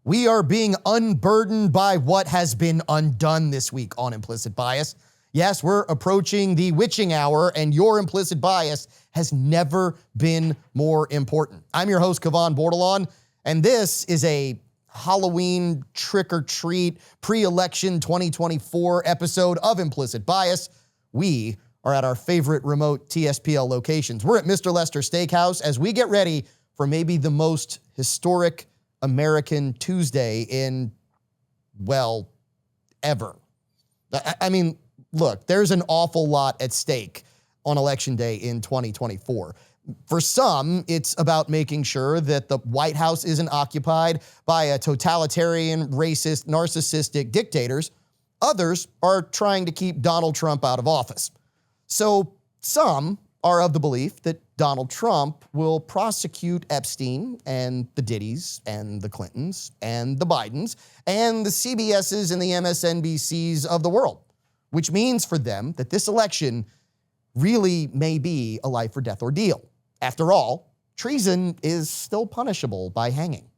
We are being unburdened by what has been undone this week on Implicit Bias. Yes, we're approaching the witching hour, and your implicit bias has never been more important. I'm your host, Kevon Bordelon, and this is a Halloween trick-or-treat pre-election 2024 episode of Implicit Bias. We are at our favorite remote TSPL locations. We're at Mr. Lester Steakhouse as we get ready for maybe the most historic American Tuesday in, well, ever. I mean, look, there's an awful lot at stake on Election Day in 2024. For some, it's about making sure that the White House isn't occupied by a totalitarian, racist, narcissistic dictators. Others are trying to keep Donald Trump out of office. So some are of the belief that Donald Trump will prosecute Epstein and the Diddys and the Clintons and the Bidens and the CBSs and the MSNBCs of the world, which means for them that this election really may be a life or death ordeal. After all, treason is still punishable by hanging.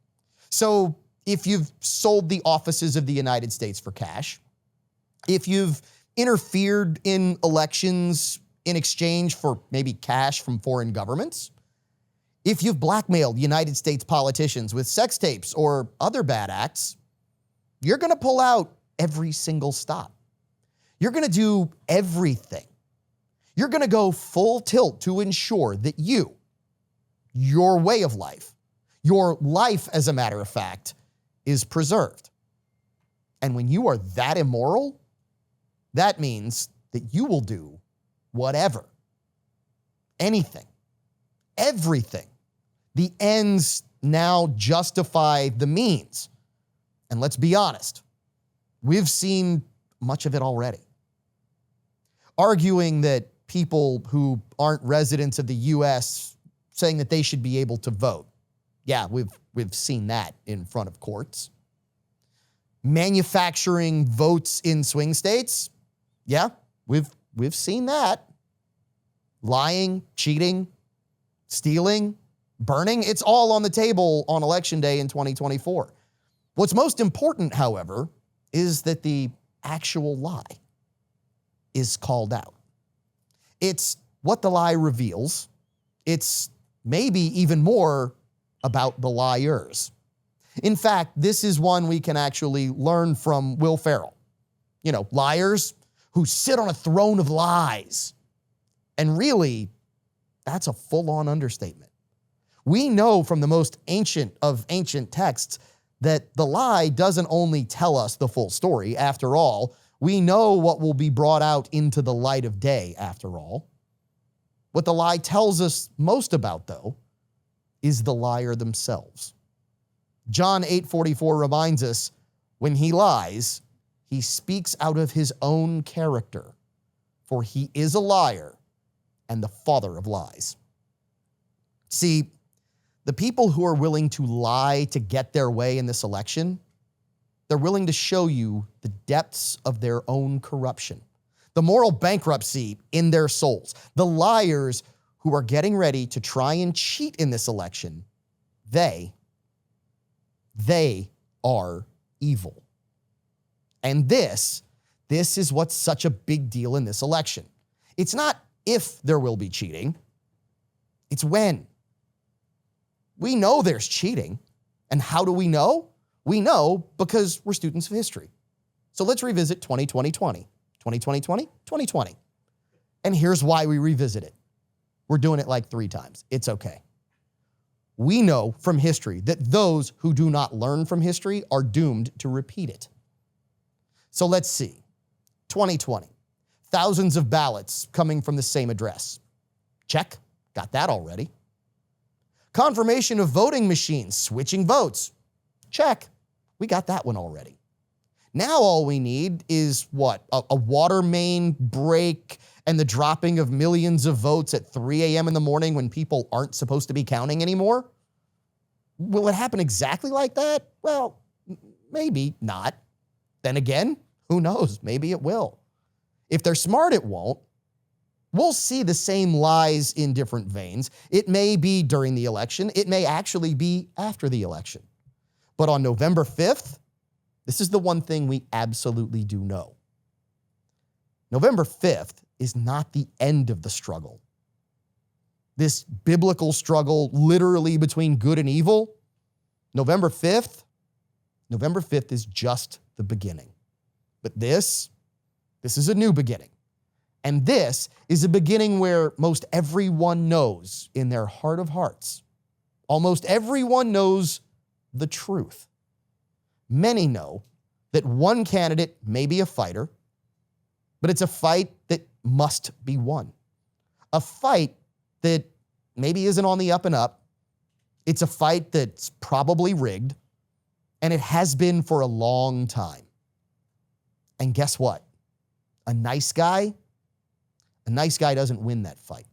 So if you've sold the offices of the United States for cash, if you've interfered in elections in exchange for maybe cash from foreign governments, if you've blackmailed United States politicians with sex tapes or other bad acts, you're going to pull out every single stop. You're going to do everything. You're going to go full tilt to ensure that your way of life, your life, as a matter of fact, is preserved. And when you are that immoral, that means that you will do whatever, anything, everything. The ends now justify the means. And let's be honest, we've seen much of it already. Arguing that people who aren't residents of the U.S. saying that they should be able to vote. Yeah, we've seen that in front of courts. Manufacturing votes in swing states. Yeah, we've seen that. Lying, cheating, stealing, burning, it's all on the table on Election Day in 2024. What's most important, however, is that the actual lie is called out. It's what the lie reveals. It's maybe even more about the liars. In fact, this is one we can actually learn from Will Ferrell. You know, liars who sit on a throne of lies. And really, that's a full-on understatement. We know from the most ancient of ancient texts that the lie doesn't only tell us the full story. After all, we know what will be brought out into the light of day, after all. What the lie tells us most about, though, is the liar themselves. John 8:44 reminds us, when he lies, he speaks out of his own character, for he is a liar and the father of lies. See, the people who are willing to lie to get their way in this election, they're willing to show you the depths of their own corruption, the moral bankruptcy in their souls. The liars who are getting ready to try and cheat in this election, they are evil. And this is what's such a big deal in this election. It's not if there will be cheating, it's when. We know there's cheating. And how do we know? We know because we're students of history. So let's revisit 2020. And here's why we revisit it. We're doing it like 3 times. It's okay. We know from history that those who do not learn from history are doomed to repeat it. So let's see. 2020. Thousands of ballots coming from the same address. Check. Got that already. Confirmation of voting machines switching votes. Check. We got that one already. Now all we need is what? A water main break and the dropping of millions of votes at 3 a.m. in the morning when people aren't supposed to be counting anymore? Will it happen exactly like that? Well, maybe not. Then again, who knows? Maybe it will. If they're smart, it won't. We'll see the same lies in different veins. It may be during the election. It may actually be after the election. But on November 5th, this is the one thing we absolutely do know. November 5th is not the end of the struggle. This biblical struggle literally between good and evil, November 5th is just the beginning. But this is a new beginning. And this is a beginning where most everyone knows in their heart of hearts, almost everyone knows the truth. Many know that one candidate may be a fighter, but it's a fight that must be won. A fight that maybe isn't on the up and up. It's a fight that's probably rigged, and it has been for a long time. And guess what? A nice guy doesn't win that fight.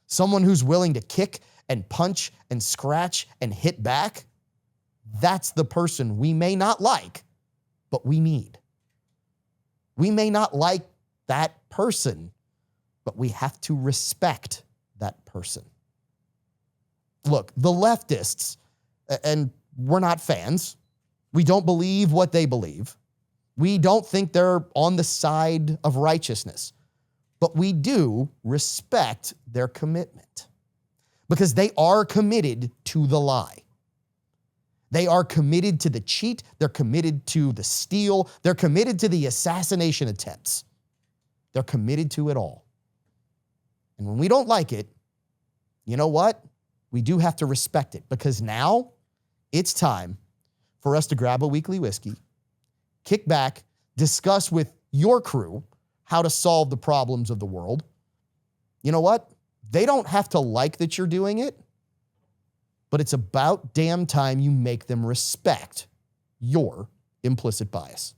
Someone who's willing to kick and punch and scratch and hit back, that's the person we may not like, but we need. We may not like that person, but we have to respect that person. Look, the leftists, and we're not fans. We don't believe what they believe. We don't think they're on the side of righteousness, but we do respect their commitment because they are committed to the lie. They are committed to the cheat. They're committed to the steal. They're committed to the assassination attempts. They're committed to it all. And when we don't like it, you know what? We do have to respect it because now it's time for us to grab a weekly whiskey, kick back, discuss with your crew how to solve the problems of the world. You know what? They don't have to like that you're doing it, but it's about damn time you make them respect your implicit bias.